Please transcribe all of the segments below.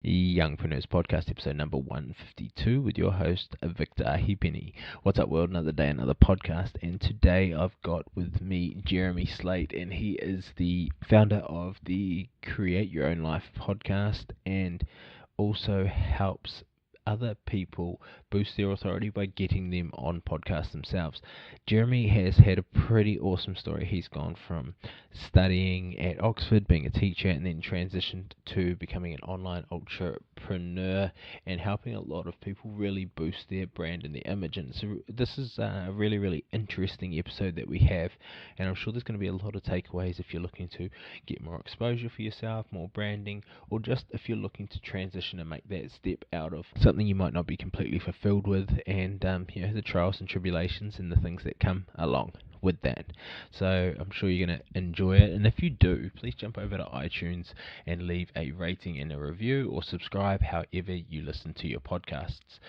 Youngpreneurs Podcast, episode number 152, with your host, Victor Ahipini. What's up, world? Another day, another podcast, and today I've got with me Jeremy Slate, and he is the founder of the Create Your Own Life podcast, and also helps other people boost their authority by getting them on podcasts themselves. Jeremy has had a pretty awesome story. He's gone from studying at Oxford, being a teacher, and then transitioned to becoming an online entrepreneur and helping a lot of people really boost their brand and their image. And so this is a really, really interesting episode that we have, and I'm sure there's going to be a lot of takeaways if you're looking to get more exposure for yourself, more branding, or just if you're looking to transition and make that step out of something you might not be completely fulfilled with, and the trials and tribulations and the things that come along with that. So I'm sure you're going to enjoy it, and if you do, please jump over to iTunes and leave a rating and a review, or subscribe however you listen to your podcasts.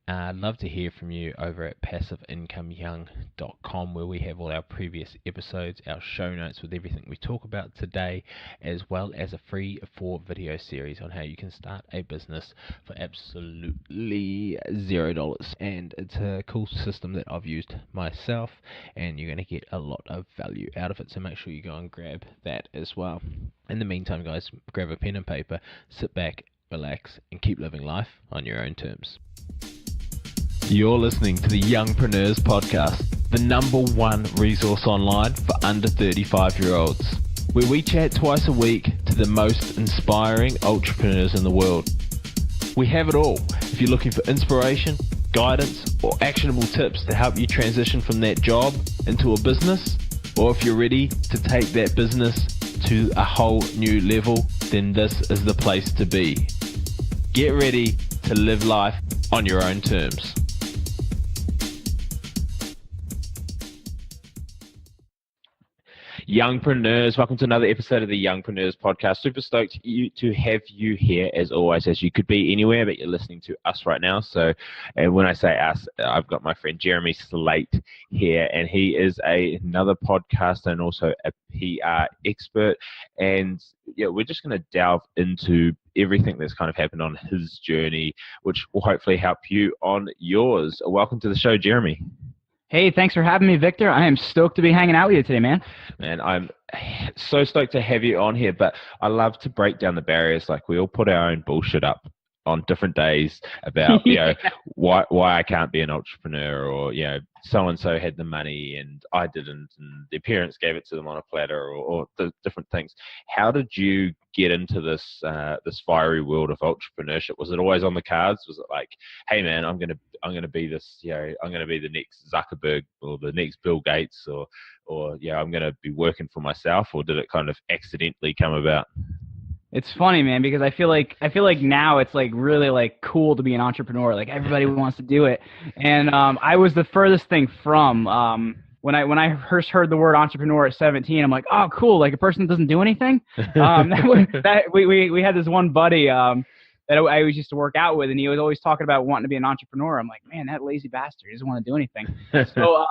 I'd love to hear from you over at passiveincomeyoung.com, where we have all our previous episodes, our show notes with everything we talk about today, as well as a free 4-video series on how you can start a business for absolutely $0. And it's a cool system that I've used myself, and you're going to get a lot of value out of it, so make sure you go and grab that as well. In the meantime, guys, grab a pen and paper, sit back, relax, and keep living life on your own terms. You're listening to the Youngpreneurs Podcast, the number one resource online for under 35-year-olds, where we chat twice a week to the most inspiring entrepreneurs in the world. We have it all. If you're looking for inspiration, guidance, or actionable tips to help you transition from that job into a business, or if you're ready to take that business to a whole new level, then this is the place to be. Get ready to live life on your own terms. Youngpreneurs, welcome to another episode of the Youngpreneurs Podcast. Super stoked to have you here, as always, as you could be anywhere, but you're listening to us right now. So, and when I say us, I've got my friend Jeremy Slate here, and he is another podcaster and also a PR expert. And yeah, we're just going to delve into everything that's kind of happened on his journey, which will hopefully help you on yours. Welcome to the show, Jeremy. Hey, thanks for having me, Victor. I am stoked to be hanging out with you today, man. Man, I'm so stoked to have you on here, but I love to break down the barriers. Like, we all put our own bullshit up on different days about, why I can't be an entrepreneur, or, so-and-so had the money and I didn't, and their parents gave it to them on a platter, or the different things. How did you get into this fiery world of entrepreneurship? Was it always on the cards? Was it like, hey man, I'm gonna be this, I'm gonna be the next Zuckerberg or the next Bill Gates, or I'm gonna be working for myself? Or did it kind of accidentally come about? It's funny, man, because I feel like now it's like really like cool to be an entrepreneur. Like, everybody wants to do it, and I was the furthest thing from. When I first heard the word entrepreneur at 17, I'm like, oh, cool, like a person that doesn't do anything. We had this one buddy that I always used to work out with, and he was always talking about wanting to be an entrepreneur. I'm like, man, that lazy bastard, he doesn't want to do anything. So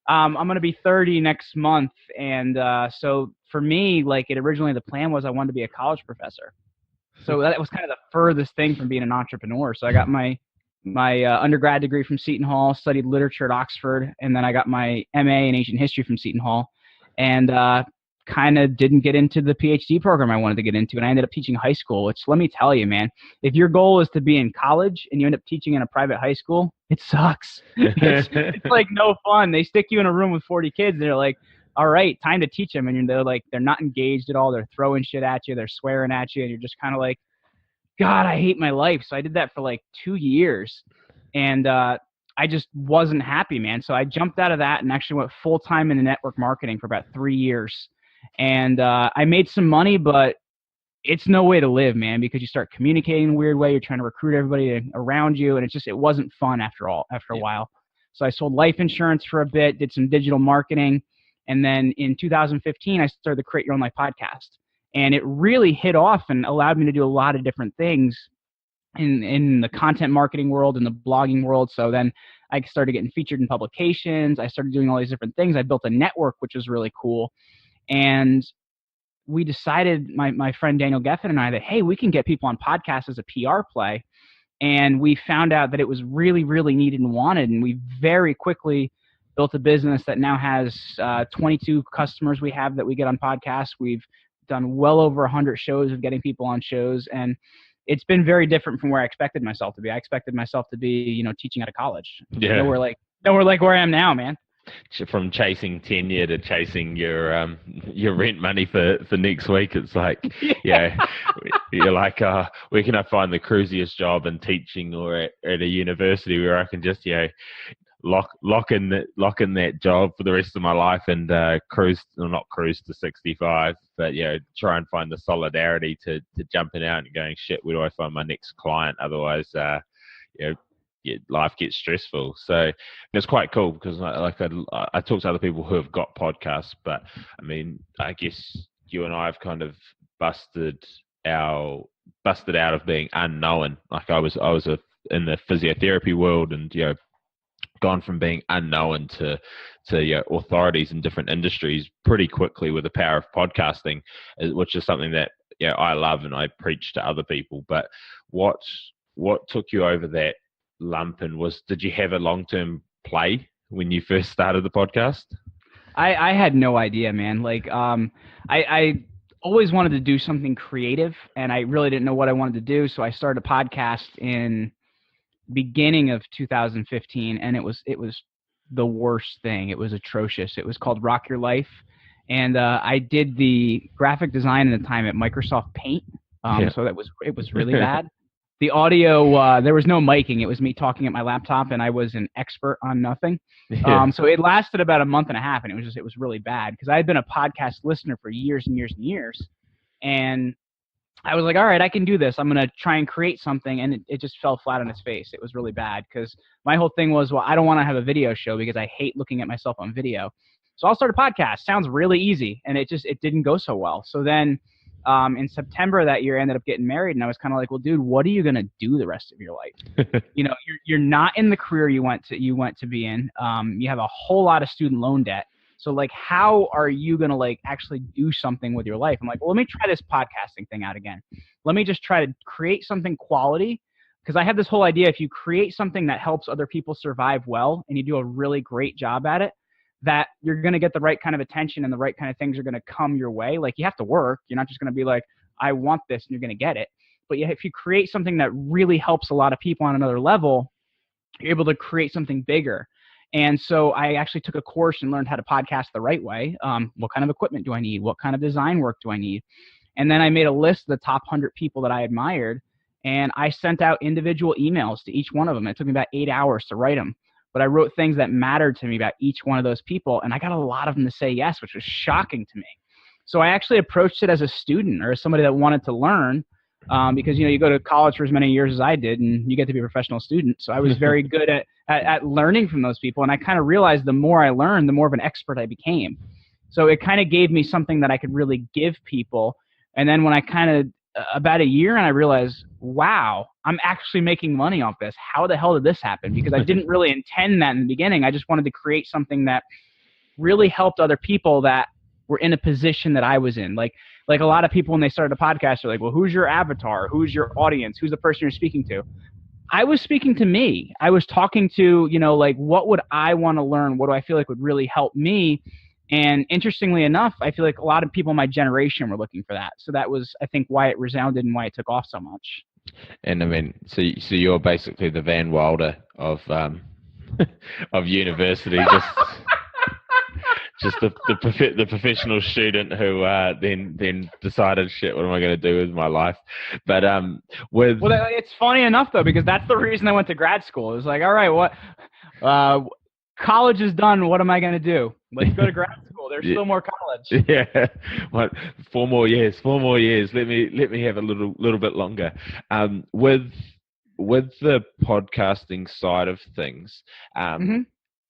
I'm going to be 30 next month, and so for me, like, originally the plan was I wanted to be a college professor. So that was kind of the furthest thing from being an entrepreneur. So I got my undergrad degree from Seton Hall, studied literature at Oxford, and then I got my MA in Asian history from Seton Hall, and kind of didn't get into the PhD program I wanted to get into, and I ended up teaching high school, which, let me tell you, man, if your goal is to be in college and you end up teaching in a private high school, it sucks. It's like no fun. They stick you in a room with 40 kids, and they're like, all right, time to teach them, and they're not engaged at all. They're throwing shit at you. They're swearing at you, and you're just kind of like, God, I hate my life. So I did that for like 2 years, and I just wasn't happy, man. So I jumped out of that and actually went full-time into network marketing for about 3 years. And I made some money, but it's no way to live, man, because you start communicating in a weird way. You're trying to recruit everybody around you, and it wasn't fun after a while. So I sold life insurance for a bit, did some digital marketing, and then in 2015, I started the Create Your Own Life podcast. And it really hit off and allowed me to do a lot of different things in the content marketing world, in the blogging world. So then I started getting featured in publications. I started doing all these different things. I built a network, which was really cool. And we decided, my friend Daniel Geffen and I, that, hey, we can get people on podcasts as a PR play. And we found out that it was really, really needed and wanted. And we very quickly built a business that now has 22 customers we have that we get on podcasts. We've done well over 100 shows of getting people on shows. And it's been very different from where I expected myself to be. I expected myself to be, teaching out of college. Yeah. Nowhere like where I am now, man. From chasing tenure to chasing your rent money for next week, it's like, you're like, where can I find the cruisiest job in teaching or at a university where I can just lock in that job for the rest of my life and not cruise to 65, but try and find the solidarity to jumping out and going, shit, where do I find my next client? Otherwise, life gets stressful. So it's quite cool because I talk to other people who have got podcasts, but I mean, I guess you and I have kind of busted out of being unknown. Like I was in the physiotherapy world, and gone from being unknown to authorities in different industries pretty quickly with the power of podcasting, which is something that I love and I preach to other people. But what took you over that lump, and did you have a long-term play when you first started the podcast? I had no idea, man. Like, I always wanted to do something creative, and I really didn't know what I wanted to do. So I started a podcast in beginning of 2015, and it was the worst thing. It was atrocious. It was called Rock Your Life, and I did the graphic design at the time at Microsoft Paint. So it was really bad. The audio, there was no miking. It was me talking at my laptop, and I was an expert on nothing. So it lasted about a month and a half, and it was really bad because I had been a podcast listener for years and years and years. And I was like, all right, I can do this. I'm going to try and create something. And it just fell flat on its face. It was really bad because my whole thing was, well, I don't want to have a video show because I hate looking at myself on video. So I'll start a podcast. Sounds really easy. And it didn't go so well. So then in September that year, I ended up getting married, and I was kind of like, well, dude, what are you going to do the rest of your life? You're not in the career you want to be in. You have a whole lot of student loan debt. So like, how are you going to like actually do something with your life? I'm like, well, let me try this podcasting thing out again. Let me just try to create something quality. Because I have this whole idea, if you create something that helps other people survive well and you do a really great job at it, that you're going to get the right kind of attention and the right kind of things are going to come your way. Like, you have to work. You're not just going to be like, I want this, and you're going to get it. But if you create something that really helps a lot of people on another level, you're able to create something bigger. And so I actually took a course and learned how to podcast the right way. What kind of equipment do I need? What kind of design work do I need? And then I made a list of the top 100 people that I admired, and I sent out individual emails to each one of them. It took me about 8 hours to write them. But I wrote things that mattered to me about each one of those people, and I got a lot of them to say yes, which was shocking to me. So I actually approached it as a student or as somebody that wanted to learn, because you go to college for as many years as I did, and you get to be a professional student. So I was very good at learning from those people, and I kind of realized the more I learned, the more of an expert I became. So it kind of gave me something that I could really give people. And then when I about a year, and I realized, wow, I'm actually making money off this. How the hell did this happen? Because I didn't really intend that in the beginning. I just wanted to create something that really helped other people that were in a position that I was in. Like a lot of people when they started a podcast are like, well, who's your avatar? Who's your audience? Who's the person you're speaking to? I was speaking to me. I was talking to, like, what would I want to learn? What do I feel like would really help me? And interestingly enough, I feel like a lot of people in my generation were looking for that. So that was, I think, why it resounded and why it took off so much. And I mean, so you're basically the Van Wilder of of university, just the professional student who then decided, shit, what am I going to do with my life? But it's funny enough though, because that's the reason I went to grad school. It was like, all right, what? College is done. What am I going to do? Let's go to grad school. There's still more college. Yeah. What? 4 more years. Let me have a little bit longer. With the podcasting side of things,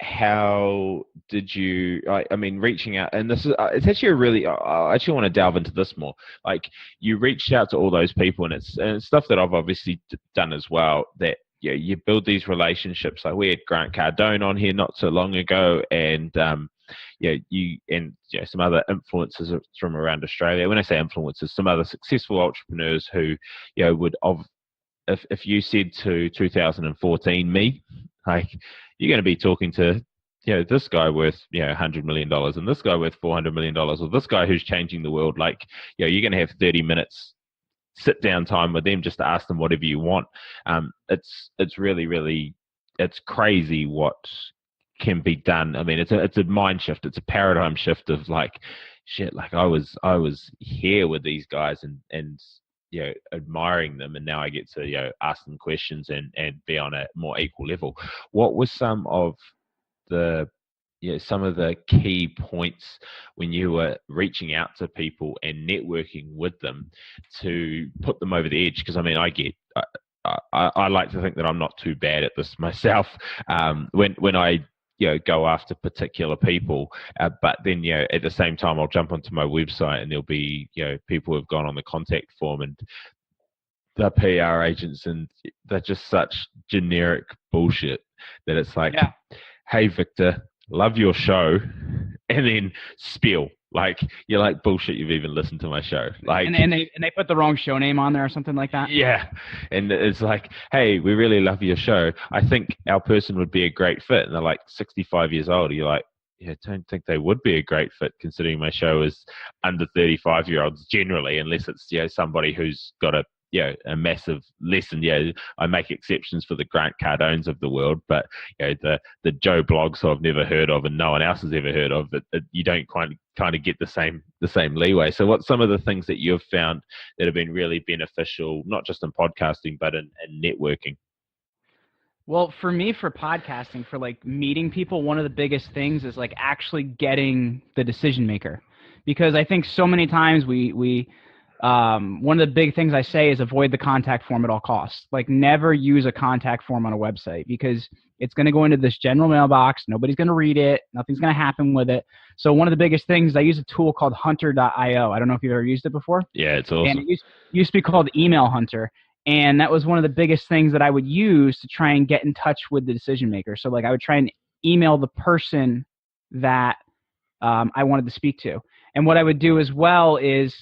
how did you, I mean, reaching out, and this is, it's actually I actually want to delve into this more. Like, you reached out to all those people, and it's stuff that I've obviously done as well, that you build these relationships. Like, we had Grant Cardone on here not so long ago, and some other influencers from around Australia. When I say influencers, some other successful entrepreneurs who, would if you said to 2014 me, like, you're going to be talking to, this guy worth, $100 million and this guy worth $400 million, or this guy who's changing the world, like, you're going to have 30 minutes sit down time with them just to ask them whatever you want. It's really, really, it's crazy what can be done. I mean, it's a mind shift. It's a paradigm shift of like, shit, like I was here with these guys and admiring them, and now I get to ask them questions and be on a more equal level. What was some of the key points when you were reaching out to people and networking with them to put them over the edge? Because I mean, I like to think that I'm not too bad at this myself. When I go after particular people, but then at the same time I'll jump onto my website and there'll be people who've gone on the contact form and the PR agents, and they're just such generic bullshit that it's like, hey Victor, love your show, and then spiel like you're like, bullshit, you've even listened to my show, like, and they put the wrong show name on there or something like that. Yeah, and it's like, hey, we really love your show, I think our person would be a great fit, and they're like 65 years old. You're like, I don't think they would be a great fit, considering my show is under 35-year-olds generally, unless it's somebody who's got a massive lesson. I make exceptions for the Grant Cardones of the world, but the Joe Blogs who I've never heard of and no one else has ever heard of, that you don't kind of get the same leeway. So what's some of the things that you've found that have been really beneficial, not just in podcasting, but in networking? Well, for me, for podcasting, for like meeting people, one of the biggest things is like actually getting the decision maker, because I think so many times we one of the big things I say is avoid the contact form at all costs. Like, never use a contact form on a website, because it's going to go into this general mailbox. Nobody's going to read it. Nothing's going to happen with it. So one of the biggest things, I use a tool called hunter.io. I don't know if you've ever used it before. Yeah, it's awesome. And it used to be called Email Hunter. And that was one of the biggest things that I would use to try and get in touch with the decision maker. So like, I would try and email the person that I wanted to speak to. And what I would do as well is,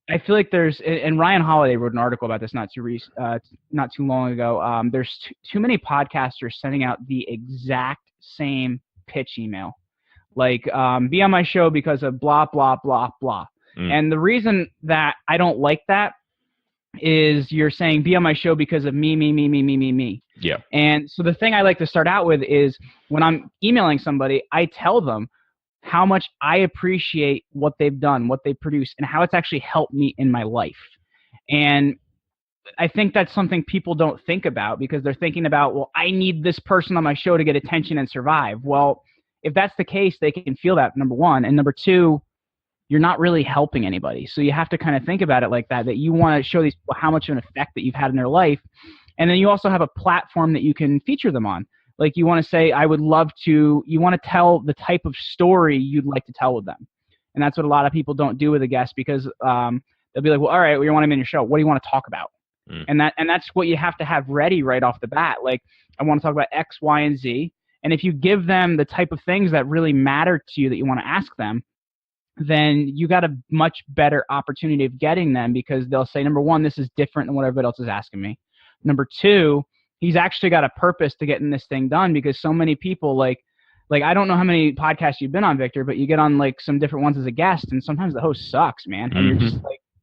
I feel like and Ryan Holiday wrote an article about this not too long ago. There's too many podcasters sending out the exact same pitch email, like, be on my show because of blah, blah, blah, blah. And the reason that I don't like that is you're saying, be on my show because of me, me, me, me, me, me, me. Yeah. And so the thing I like to start out with is, when I'm emailing somebody, I tell them how much I appreciate what they've done, what they produce, and how it's actually helped me in my life. And I think that's something people don't think about, because they're thinking about, well, I need this person on my show to get attention and survive. Well, if that's the case, they can feel that, number one. And number two, you're not really helping anybody. So you have to kind of think about it like that you want to show these people how much of an effect that you've had in their life. And then you also have a platform that you can feature them on. Like, you want to say, you want to tell the type of story you'd like to tell with them. And that's what a lot of people don't do with a guest, because they'll be like, well, all right, well, you want him in your show. What do you want to talk about? And that's what you have to have ready right off the bat. Like, I want to talk about X, Y, and Z. And if you give them the type of things that really matter to you that you want to ask them, then you got a much better opportunity of getting them, because they'll say, number one, this is different than what everybody else is asking me. Number two, he's actually got a purpose to getting this thing done, because so many people, like I don't know how many podcasts you've been on, Victor, but you get on like some different ones as a guest, and sometimes the host sucks, man. And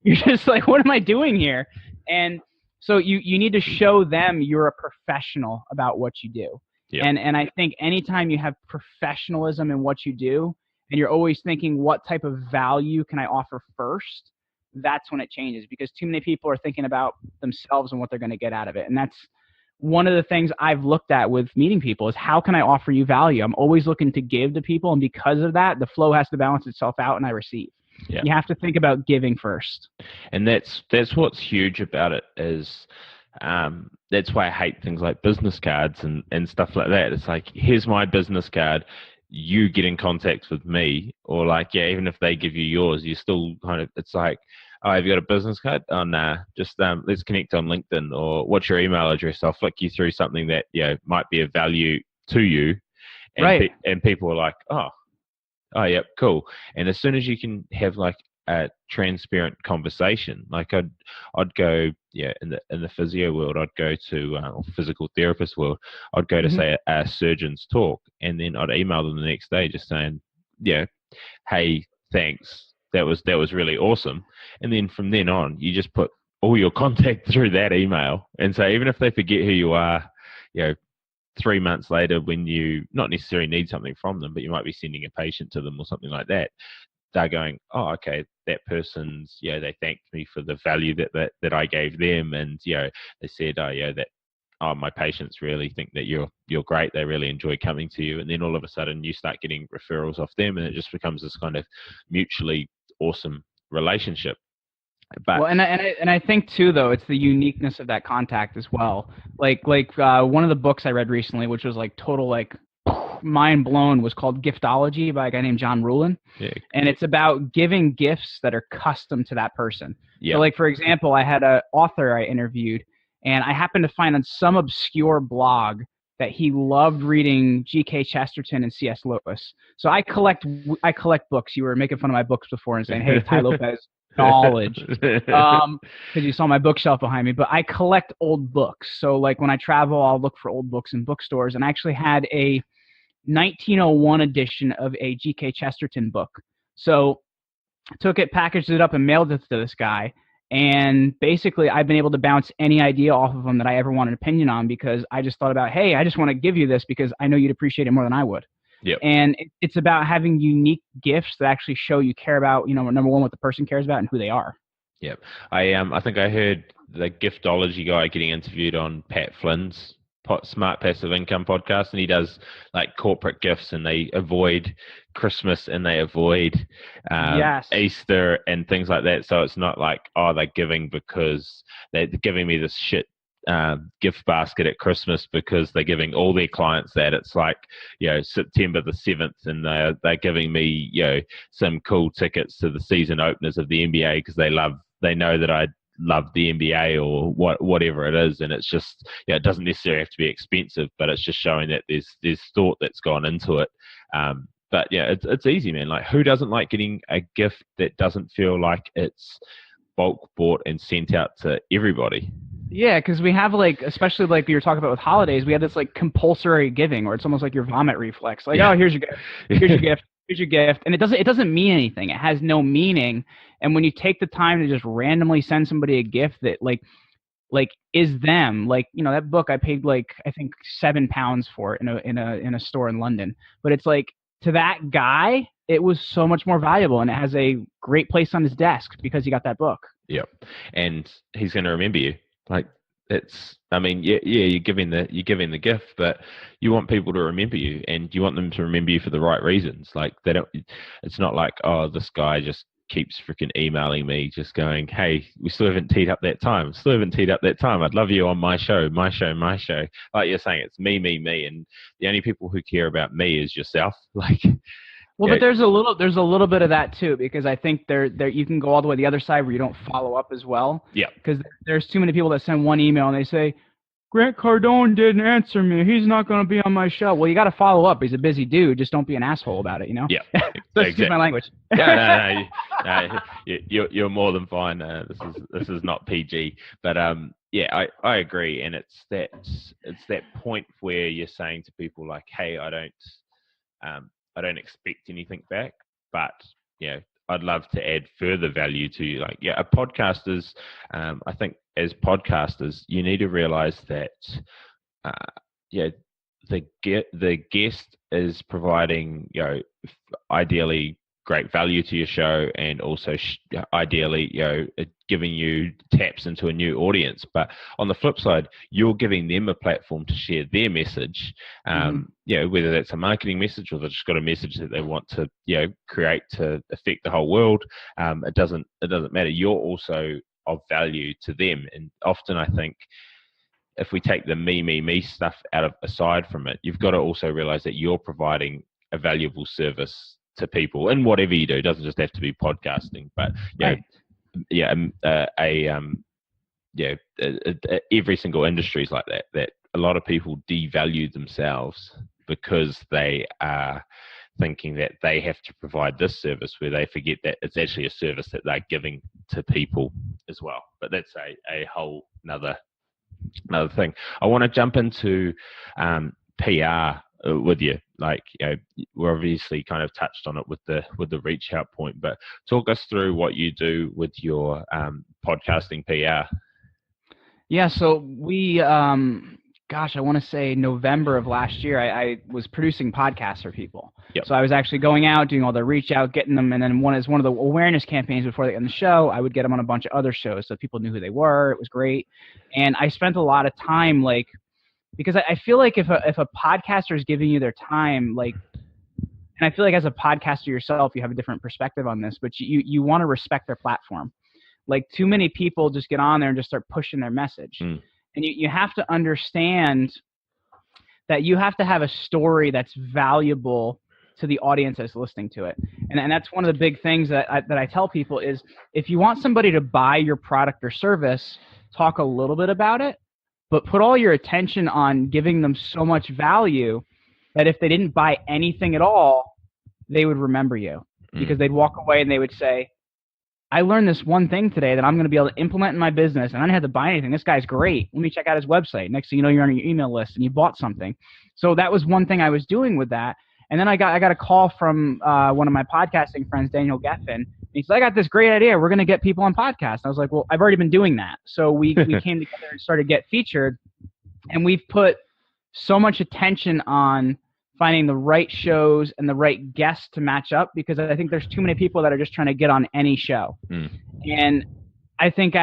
you're just like, what am I doing here? And so you need to show them you're a professional about what you do. Yeah. And I think anytime you have professionalism in what you do, and you're always thinking, what type of value can I offer first? That's when it changes, because too many people are thinking about themselves and what they're going to get out of it. And that's one of the things I've looked at with meeting people, is how can I offer you value? I'm always looking to give to people. And because of that, the flow has to balance itself out and I receive. Yeah. You have to think about giving first. And that's what's huge about it, is that's why I hate things like business cards and stuff like that. It's like, here's my business card. You get in contact with me, or like, even if they give you yours, you still kind of, it's like, oh, have you got a business card? Oh, nah, just let's connect on LinkedIn, or what's your email address? I'll flick you through something that might be of value to you. And right. And people are like, oh, Oh, yep, cool. And as soon as you can have like a transparent conversation, like I'd go, yeah, in the physio world, I'd go to or physical therapist world, I'd go to Hmm. say a surgeon's talk, and then I'd email them the next day just saying, yeah, hey, thanks, that was really awesome. And then from then on, you just put all your contact through that email, and so even if they forget who you are, you know, 3 months later, when you not necessarily need something from them, but you might be sending a patient to them or something like that, they're going, oh, okay, that person's, they thanked me for the value that I gave them, and they said, oh, that, oh, my patients really think that you're great. They really enjoy coming to you, and then all of a sudden you start getting referrals off them, and it just becomes this kind of mutually awesome relationship. But Well, and I think too, though, it's the uniqueness of that contact as well. Like one of the books I read recently, which was like total like mind blown, was called Giftology by a guy named John Ruhlin, yeah, and it's about giving gifts that are custom to that person. yeah, So, like for example, I had an author I interviewed, and I happened to find on some obscure blog that he loved reading G.K. Chesterton and C.S. Lewis. So I collect books. You were making fun of my books before and saying, "Hey, Ty Lopez, knowledge," because you saw my bookshelf behind me. But I collect old books. So like when I travel, I'll look for old books in bookstores, and I actually had a 1901 edition of a G.K. Chesterton book. So took it, packaged it up, and mailed it to this guy. And basically, I've been able to bounce any idea off of him that I ever want an opinion on, because I just thought about, hey, I just want to give you this because I know you'd appreciate it more than I would. yep. And it's about having unique gifts that actually show you care about, number one, what the person cares about and who they are. Yep. I think I heard the giftology guy getting interviewed on Pat Flynn's Smart Passive Income podcast, and he does like corporate gifts, and they avoid Christmas and they avoid Yes. Easter and things like that. So it's not like, oh, they're giving because they're giving me this shit gift basket at Christmas because they're giving all their clients that. It's like, September the 7th, and they're giving me, some cool tickets to the season openers of the NBA because they know that I love the NBA or whatever it is. And it's just, it doesn't necessarily have to be expensive, but it's just showing that there's thought that's gone into it. But yeah, it's easy, man. Like, who doesn't like getting a gift that doesn't feel like it's bulk bought and sent out to everybody? Yeah, because we have like, especially like you were talking about with holidays, we have this like compulsory giving, where it's almost like your vomit reflex. Like, oh, here's your gift, here's your gift, here's your gift, and it doesn't mean anything. It has no meaning. And when you take the time to just randomly send somebody a gift that like is them, like that book I paid like I think £7 for it in a store in London, but it's like to that guy it was so much more valuable, and it has a great place on his desk because he got that book. Yep. And he's going to remember you. Like, I mean, you're giving the gift, but you want people to remember you, and you want them to remember you for the right reasons. Like, it's not like, oh, this guy just keeps freaking emailing me just going, hey, we still haven't teed up that time. I'd love you on my show. Like you're saying, it's me, and the only people who care about me is yourself. Like, Well, but there's a little bit of that too, because I think there you can go all the way to the other side where you don't follow up as well. Yeah. Because there's too many people that send one email and they say, Grant Cardone didn't answer me. He's not going to be on my show. Well, you got to follow up. He's a busy dude. Just don't be an asshole about it, Yeah. Excuse my language. No. You're more than fine. This is not PG, but yeah, I agree, and it's that point where you're saying to people like, hey, I don't expect anything back, but I'd love to add further value to you. Like, a podcast is, I think as podcasters, you need to realize that, the guest is providing, ideally great value to your show, and also ideally, giving you taps into a new audience. But on the flip side, you're giving them a platform to share their message. Whether that's a marketing message or they've just got a message that they want to, create to affect the whole world. It doesn't matter. You're also of value to them. And often I think, if we take the me stuff aside from it, you've got to also realize that you're providing a valuable service to people in whatever you do. It doesn't just have to be podcasting, but every single industry is like that a lot of people devalue themselves because they are thinking that they have to provide this service, where they forget that it's actually a service that they're giving to people as well. But that's a whole another thing. I want to jump into PR with you. Like, we're obviously kind of touched on it with the reach out point, but talk us through what you do with your podcasting PR. Yeah, so we, I want to say November of last year, I was producing podcasts for people. Yep. So I was actually going out, doing all the reach out, getting them, and then one of the awareness campaigns before they get on the show, I would get them on a bunch of other shows so people knew who they were. It was great. And I spent a lot of time, like, because I feel like if a podcaster is giving you their time, like, and I feel like as a podcaster yourself, you have a different perspective on this, but you want to respect their platform. Like, too many people just get on there and just start pushing their message. And you have to understand that you have to have a story that's valuable to the audience that's listening to it. And that's one of the big things that I tell people is, if you want somebody to buy your product or service, talk a little bit about it, but put all your attention on giving them so much value that if they didn't buy anything at all, they would remember you, because they'd walk away and they would say, I learned this one thing today that I'm going to be able to implement in my business, and I didn't have to buy anything. This guy's great. Let me check out his website. Next thing you know, you're on your email list and you bought something. So that was one thing I was doing with that. And then I got a call from one of my podcasting friends, Daniel Geffen. He said, I got this great idea. We're going to get people on podcasts. I was like, well, I've already been doing that. So we came together and started to get featured. And we've put so much attention on finding the right shows and the right guests to match up, because I think there's too many people that are just trying to get on any show. And I think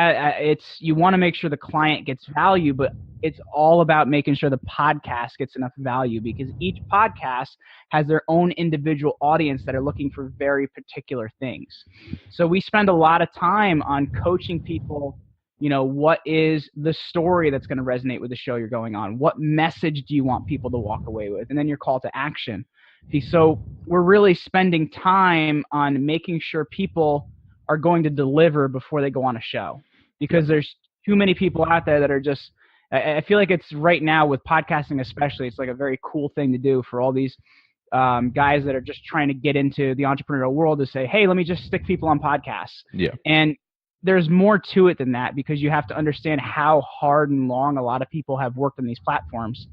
you want to make sure the client gets value, but it's all about making sure the podcast gets enough value, because each podcast has their own individual audience that are looking for very particular things. So we spend a lot of time on coaching people. What is the story that's going to resonate with the show you're going on? What message do you want people to walk away with? And then your call to action. So we're really spending time on making sure people are going to deliver before they go on a show, because there's too many people out there that are just, I feel like it's right now with podcasting especially, it's like a very cool thing to do for all these guys that are just trying to get into the entrepreneurial world, to say, hey, let me just stick people on podcasts. Yeah. And there's more to it than that, because you have to understand how hard and long a lot of people have worked on these platforms.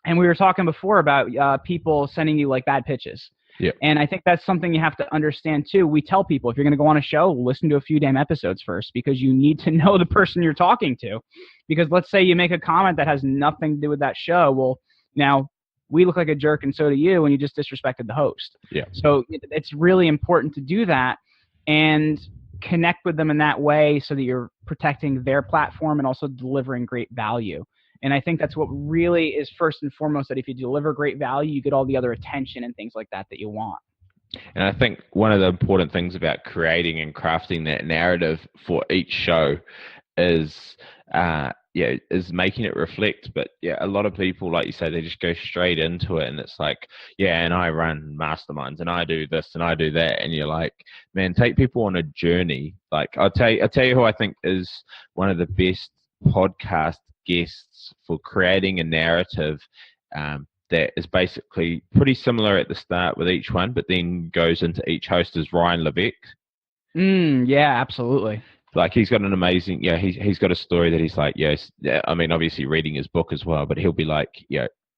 And we were talking before about people sending you like bad pitches. Yeah. And I think that's something you have to understand too. We tell people, if you're going to go on a show, listen to a few damn episodes first, because you need to know the person you're talking to. Because let's say you make a comment that has nothing to do with that show. Well, now we look like a jerk and so do you, and you just disrespected the host. Yeah. So it's really important to do that and connect with them in that way, so that you're protecting their platform and also delivering great value. And I think that's what really is first and foremost, that if you deliver great value, you get all the other attention and things like that you want. And I think one of the important things about creating and crafting that narrative for each show is making it reflect. But a lot of people, like you say, they just go straight into it, and it's like, and I run masterminds and I do this and I do that, and you're like, man, take people on a journey. Like I'll tell you who I think is one of the best podcast guests for creating a narrative that is basically pretty similar at the start with each one, but then goes into each host, is Ryan Levesque. Yeah, absolutely. Like he's got an amazing, he's got a story that he's like, I mean, obviously reading his book as well, but he'll be like,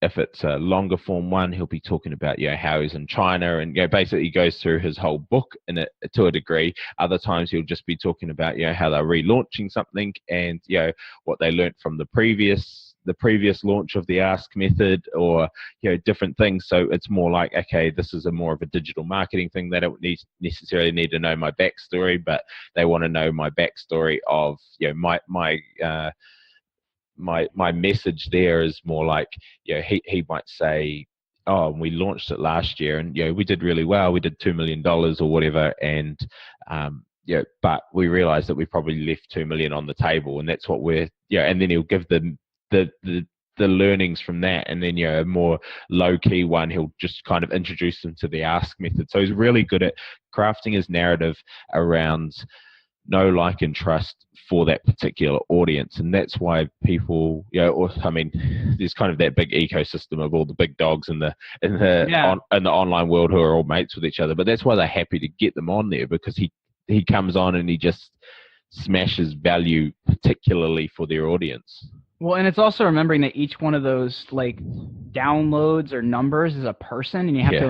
if it's a longer form one, he'll be talking about, how he's in China, and basically goes through his whole book in it to a degree. Other times he'll just be talking about, how they're relaunching something, and what they learned from the previous launch of the Ask method, or different things. So it's more like, okay, this is more of a digital marketing thing. They don't necessarily need to know my backstory, but they want to know my backstory of my message there is more like, he might say, oh, we launched it last year and we did really well. We did $2 million or whatever, and but we realized that we probably left $2 million on the table, and that's what we're and then he'll give them the learnings from that, and then a more low-key one, he'll just kind of introduce them to the Ask method. So he's really good at crafting his narrative around know, like, and trust for that particular audience. And that's why people, there's kind of that big ecosystem of all the big dogs in the Yeah. in the online world who are all mates with each other. But that's why they're happy to get them on there, because he comes on and he just smashes value particularly for their audience. Well, and it's also remembering that each one of those like downloads or numbers is a person, and you have to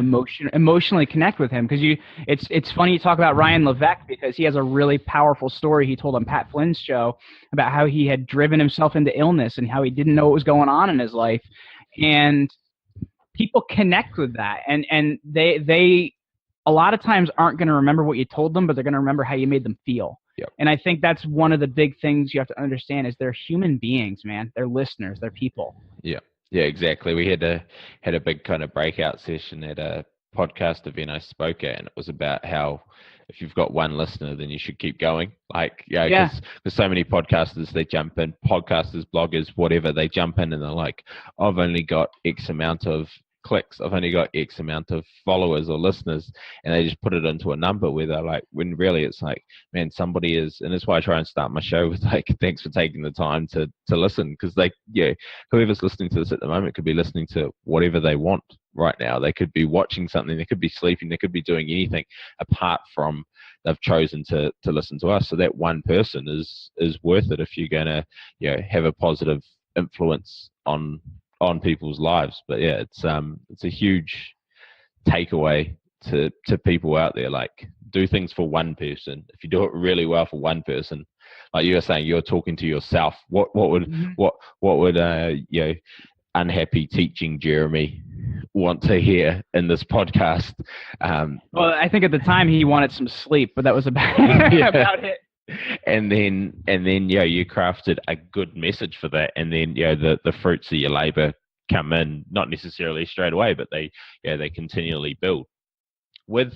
emotionally connect with him, because it's funny you talk about Ryan Levesque, because he has a really powerful story he told on Pat Flynn's show about how he had driven himself into illness and how he didn't know what was going on in his life, and people connect with that, and they a lot of times aren't going to remember what you told them, but they're going to remember how you made them feel. Yep. And I think that's one of the big things you have to understand is they're human beings, man. They're listeners. They're people. Yeah, exactly. We had a big kind of breakout session at a podcast event I spoke at, and it was about how if you've got one listener, then you should keep going. Like, because so many podcasters, they jump in, podcasters, bloggers, whatever, they jump in and they're like, I've only got X amount of clicks, I've only got X amount of followers or listeners, and they just put it into a number where they're like, when really it's like, man, somebody is. And that's why I try and start my show with like, thanks for taking the time to listen, because whoever's listening to this at the moment could be listening to whatever they want right now. They could be watching something, they could be sleeping, they could be doing anything apart from they've chosen to listen to us. So that one person is worth it if you're gonna have a positive influence on people's lives. But yeah, it's a huge takeaway to people out there. Like, do things for one person. If you do it really well for one person, like you were saying, you're talking to yourself. What would unhappy teaching Jeremy want to hear in this podcast? Well, I think at the time he wanted some sleep, but that was about about it. And then you crafted a good message for that, and then the fruits of your labor come in, not necessarily straight away, but they continually build with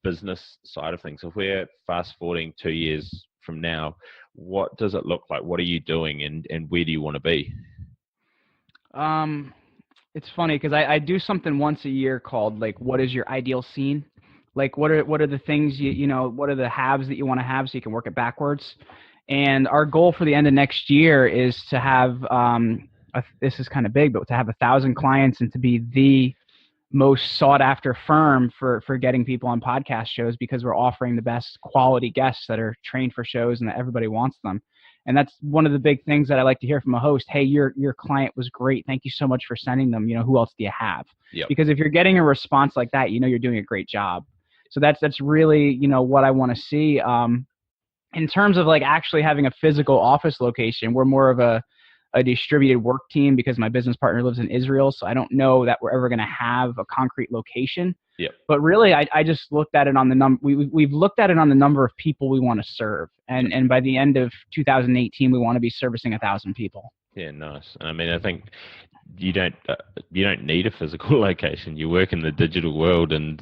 business side of things. If we're fast forwarding 2 years from now, what does it look like? What are you doing, and where do you want to be? It's funny because I do something once a year called like, what is your ideal scene? Like, what are the things what are the halves that you want to have so you can work it backwards? And our goal for the end of next year is to have this is kind of big, but to have 1,000 clients and to be the most sought after firm for getting people on podcast shows, because we're offering the best quality guests that are trained for shows and that everybody wants them. And that's one of the big things that I like to hear from a host. Hey, your client was great. Thank you so much for sending them. Who else do you have? Yep. Because if you're getting a response like that, you're doing a great job. So that's really, what I want to see. In terms of like actually having a physical office location, we're more of a distributed work team because my business partner lives in Israel. So I don't know that we're ever going to have a concrete location. Yep. But really, I just looked at it on the number. We've looked at it on the number of people we want to serve, and by the end of 2018, we want to be servicing 1,000 people. Yeah, nice. I mean, I think you don't need a physical location. You work in the digital world, and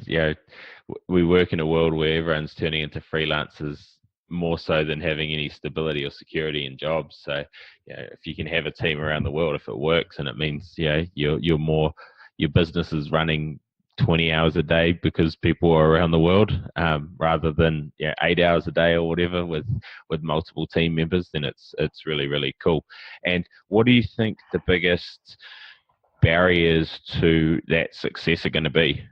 we work in a world where everyone's turning into freelancers more so than having any stability or security in jobs. So, if you can have a team around the world, if it works, and it means your business is running 20 hours a day because people are around the world, rather than 8 hours a day or whatever with multiple team members, then it's really, really cool. And what do you think the biggest barriers to that success are going to be?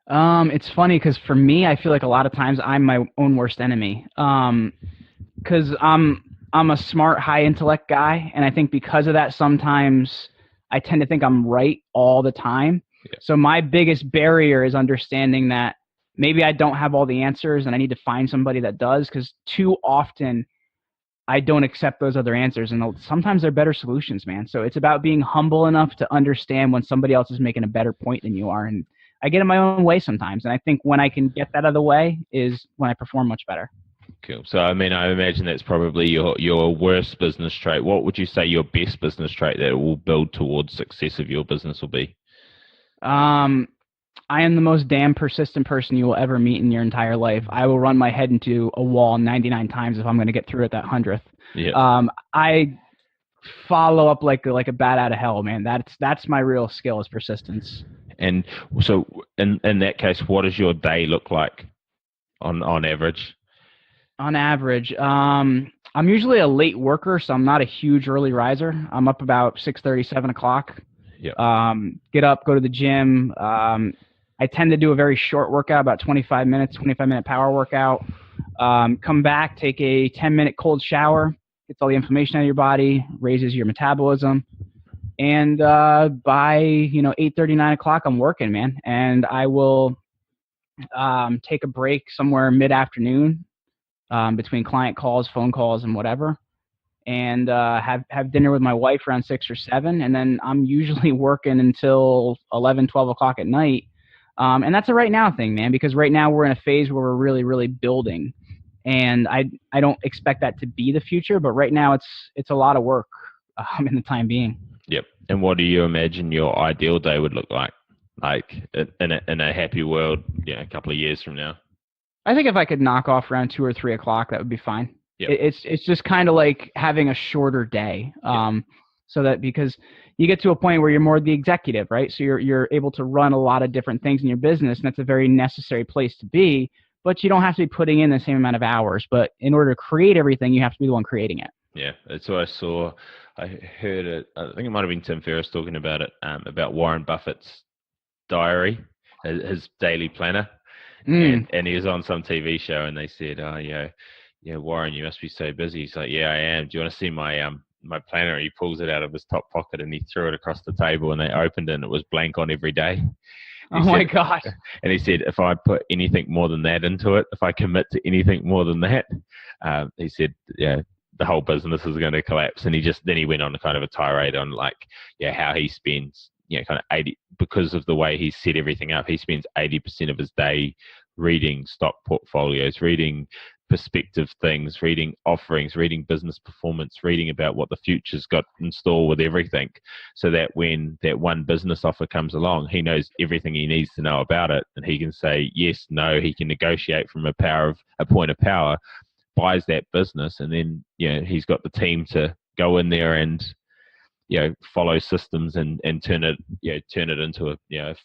It's funny because for me, I feel like a lot of times I'm my own worst enemy. Because I'm a smart, high intellect guy, and I think because of that, sometimes I tend to think I'm right all the time. Yeah. So my biggest barrier is understanding that maybe I don't have all the answers and I need to find somebody that does, because too often I don't accept those other answers, and sometimes they're better solutions, man. So it's about being humble enough to understand when somebody else is making a better point than you are. And I get in my own way sometimes, and I think when I can get that out of the way is when I perform much better. Cool. So, I mean, I imagine that's probably your worst business trait. What would you say your best business trait that will build towards success of your business will be? I am the most damn persistent person you will ever meet in your entire life. I will run my head into a wall 99 times if I'm going to get through it that 100th. Yeah. I follow up like a bat out of hell, man. That's my real skill, is persistence. And so in that case, what does your day look like? on average? On average, I'm usually a late worker, so I'm not a huge early riser. I'm up about 6:30, 7 o'clock. Yep. Get up, go to the gym. I tend to do a very short workout, about 25 minutes, 25-minute power workout. Come back, take a 10-minute cold shower, gets all the inflammation out of your body, raises your metabolism. And by 8:30, 9 o'clock, I'm working, man. And I will take a break somewhere mid-afternoon between client calls, phone calls, and whatever, and have dinner with my wife around 6 or 7, and then I'm usually working until 11, 12 o'clock at night. And that's a right now thing, man, because right now we're in a phase where we're really, really building, and I don't expect that to be the future, but right now it's a lot of work in the time being. Yep. And what do you imagine your ideal day would look like in a happy world, a couple of years from now? I think if I could knock off around 2 or 3 o'clock, that would be fine. Yep. It's just kind of like having a shorter day, so that because you get to a point where you're more the executive, right? So you're able to run a lot of different things in your business, and that's a very necessary place to be. But you don't have to be putting in the same amount of hours. But in order to create everything, you have to be the one creating it. Yeah, that's what I saw. I heard it. I think it might have been Tim Ferriss talking about it, about Warren Buffett's diary, his daily planner. And he was on some TV show, and they said, "Oh, yeah, Warren, you must be so busy." He's like, "Yeah, I am. Do you want to see my my planner?" He pulls it out of his top pocket and he threw it across the table, and they opened it, and it was blank on every day. My gosh! And he said, "If I put anything more than that into it, if I commit to anything more than that," he said, "Yeah, the whole business is going to collapse." And then he went on a kind of a tirade on how he spends, kind of 80, because of the way he set everything up, he spends 80% of his day reading stock portfolios, reading perspective things, reading offerings, reading business performance, reading about what the future's got in store with everything, so that when that one business offer comes along, he knows everything he needs to know about it, and he can say yes, no, he can negotiate from a point of power, buys that business, and then he's got the team to go in there and follow systems and turn it into a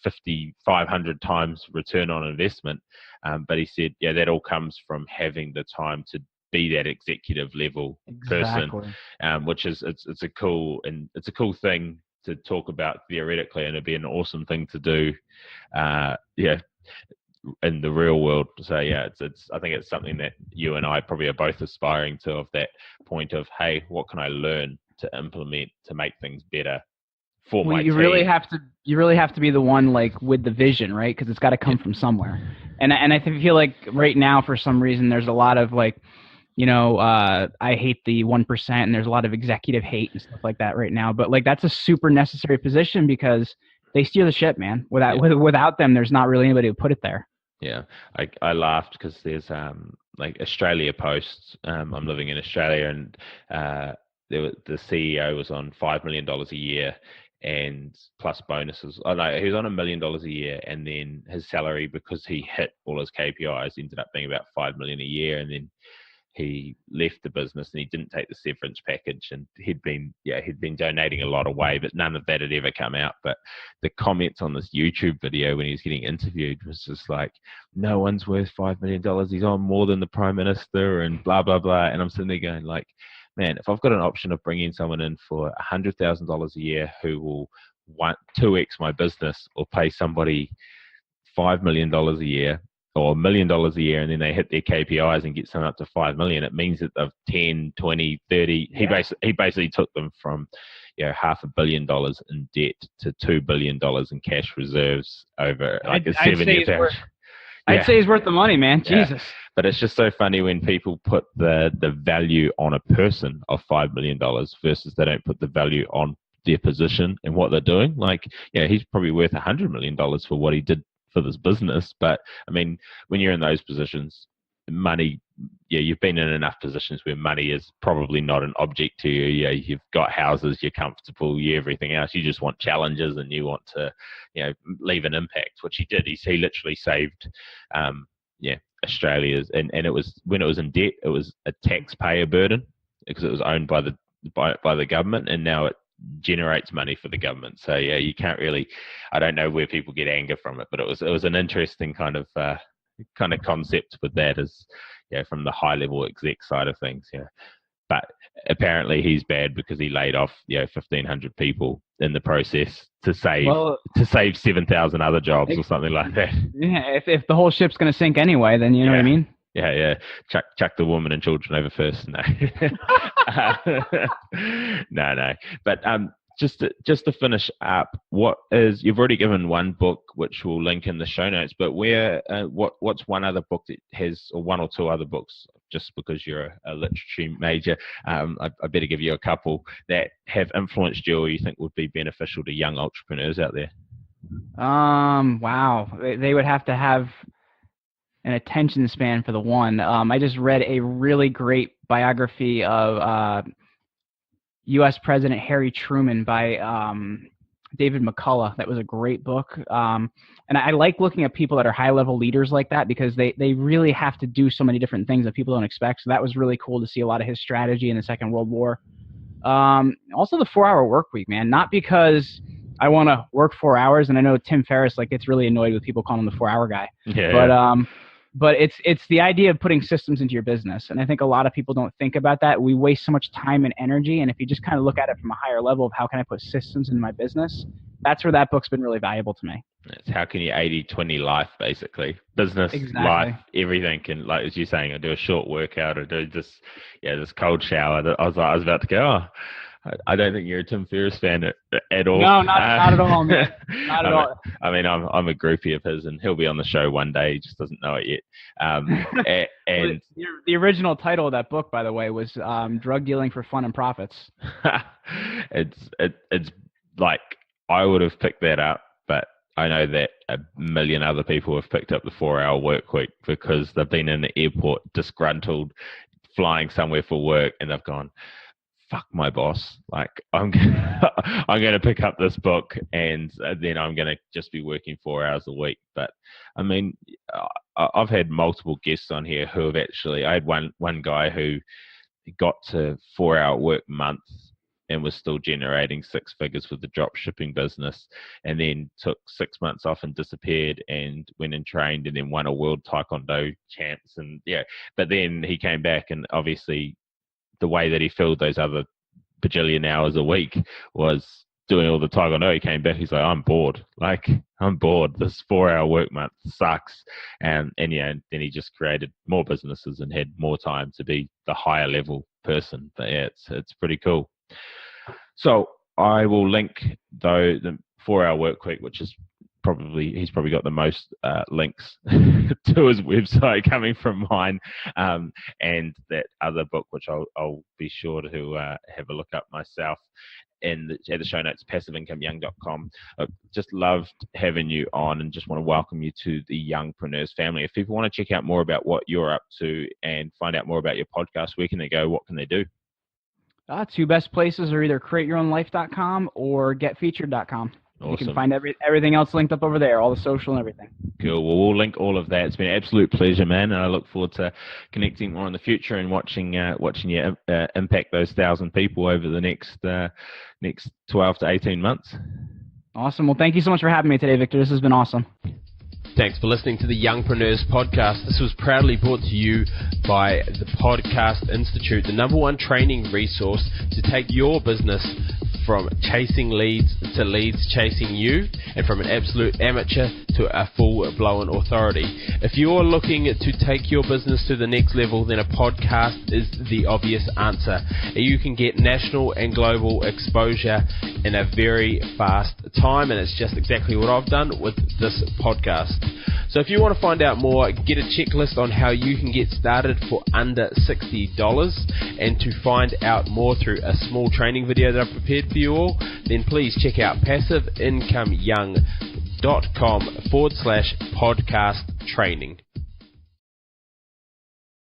500 times return on investment. But he said, that all comes from having the time to be that executive level person, which is it's a cool thing to talk about theoretically, and it'd be an awesome thing to do, in the real world. So it's I think it's something that you and I probably are both aspiring to, of that point of, hey, what can I learn to implement to make things better for my team? You really have to be the one with the vision, right? Because it's got to come from somewhere. And I feel like right now, for some reason, there's a lot of I hate the 1%, and there's a lot of executive hate and stuff like that right now. But that's a super necessary position because they steer the ship, man. Without them, there's not really anybody who put it there. Yeah, I laughed because there's Australia Post. I'm living in Australia, and the CEO was on $5 million a year and plus bonuses. Oh no, he was on $1 million a year, and then his salary, because he hit all his KPIs, ended up being about $5 million a year. And then he left the business, and he didn't take the severance package, and he'd been donating a lot away, but none of that had ever come out. But the comments on this YouTube video when he was getting interviewed was just like, no one's worth $5 million. He's on more than the Prime Minister, and blah blah blah. And I'm sitting there going, man, if I've got an option of bringing someone in for $100,000 a year who will 2x my business, or pay somebody $5 million a year or $1 million a year, and then they hit their KPIs and get someone up to 5 million, it means that they've 10, 20, 30. Yeah. He basically took them from $500 million in debt to $2 billion in cash reserves over a 7-year period. I'd say he's worth the money, man. Yeah. Jesus. But it's just so funny when people put the value on a person of $5 million versus they don't put the value on their position and what they're doing. He's probably worth $100 million for what he did for this business. But I mean, when you're in those positions, money, you've been in enough positions where money is probably not an object to you. You've got houses, you're comfortable, everything else. You just want challenges, and you want to, leave an impact, which he did. He literally saved, Australia's, and it was, when it was in debt, it was a taxpayer burden because it was owned by the government, and now it generates money for the government. So you can't really, I don't know where people get anger from it, but it was an interesting kind of kind of concept with that is, from the high level exec side of things. But apparently he's bad because he laid off 1,500 people in the process to save 7,000 other jobs or something like that. Yeah, if the whole ship's going to sink anyway, then you know what I mean. Yeah. Chuck the woman and children over first. No, no. But just to finish up, you've already given one book which we'll link in the show notes, but what's one other book that has, or one or two other books, just because you're a literature major, I better give you a couple that have influenced you or you think would be beneficial to young entrepreneurs out there. Wow, they would have to have an attention span for the one. I just read a really great biography of U.S. President Harry Truman by David McCullough. That was a great book. And I like looking at people that are high-level leaders like that because they really have to do so many different things that people don't expect. So that was really cool to see a lot of his strategy in the Second World War. Also the 4-hour work week, man. Not because I want to work 4 hours, and I know Tim Ferriss gets really annoyed with people calling him the 4-hour guy. Yeah. But it's the idea of putting systems into your business. And I think a lot of people don't think about that. We waste so much time and energy. And if you just kind of look at it from a higher level of how can I put systems into my business, that's where that book's been really valuable to me. It's how can you 80-20 life, basically. Business, exactly. Life, everything can, like as you're saying, I do a short workout or do this cold shower. I was about to go, I don't think you're a Tim Ferriss fan at all. No, not at all, man. Not at all. I mean, I'm a groupie of his, and he'll be on the show one day. He just doesn't know it yet. And the original title of that book, by the way, was "Drug Dealing for Fun and Profits." It's like I would have picked that up, but I know that a million other people have picked up the 4-hour work week because they've been in the airport disgruntled, flying somewhere for work, and they've gone, fuck my boss, like I'm going to pick up this book and then I'm going to just be working 4 hours a week. But I mean, I've had multiple guests on here who have actually, I had one guy who got to 4-hour work months and was still generating 6 figures with the drop shipping business, and then took 6 months off and disappeared and went and trained and then won a world taekwondo champs. And but then he came back, and obviously the way that he filled those other bajillion hours a week was doing all the taekwondo. He came back, he's like, I'm bored. This 4-hour work month sucks. And then he just created more businesses and had more time to be the higher level person. But it's pretty cool. So I will link the 4-hour work week, which is he's probably got the most links to his website coming from mine, and that other book, which I'll be sure to have a look up myself at the show notes, passiveincomeyoung.com. I just loved having you on, and just want to welcome you to the Youngpreneurs family. If people want to check out more about what you're up to and find out more about your podcast, where can they go? What can they do? 2 best places are either createyourownlife.com or getfeatured.com. Awesome. You can find everything else linked up over there, all the social and everything. Cool. Well, we'll link all of that. It's been an absolute pleasure, man, and I look forward to connecting more in the future and watching you impact those 1,000 people over the next 12 to 18 months. Awesome. Well, thank you so much for having me today, Victor. This has been awesome. Thanks for listening to the Youngpreneurs podcast. This was proudly brought to you by the Podcast Institute, the #1 training resource to take your business from chasing leads to leads chasing you, and from an absolute amateur to a full-blown authority. If you're looking to take your business to the next level, then a podcast is the obvious answer. You can get national and global exposure in a very fast time, and it's just exactly what I've done with this podcast. So if you want to find out more, get a checklist on how you can get started for under $60, and to find out more through a small training video that I've prepared for you all, then please check out passiveincomeyoung.com/podcast training.